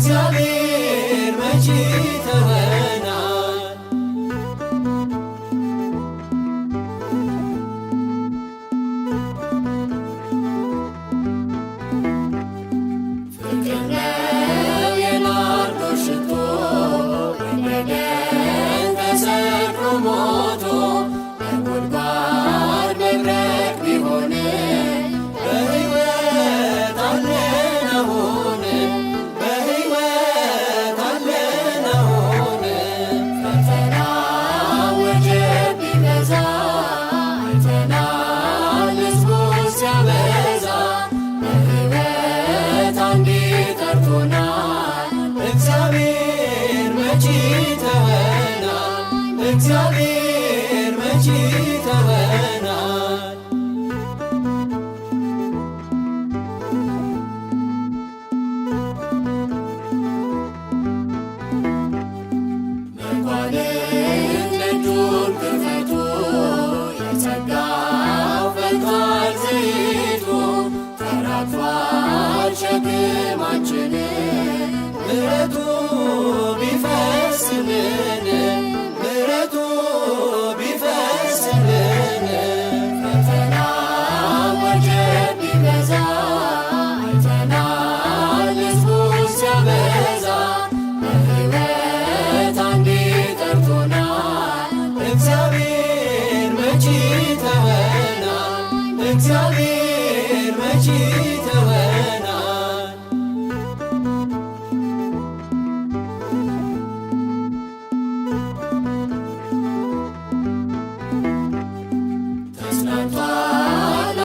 እግዚአብሔር መቼ ተወናል? ፍቅር ነው የናርዶስ ሽቶ በደል ተሰቅሎ ሞቶ ነጎድጓድ መብረቅ ቢሆን በሕይወት አለን አሁን በሕይወት አለን አሁን። ፈተና ወጀብ ቢበዛ አይተናል ሕዝቡን ሲያበዛ በሕይወት አንዴ ጠርቶናል። እግዚአብሔር መቼ ተወናል? እግዚአብሔር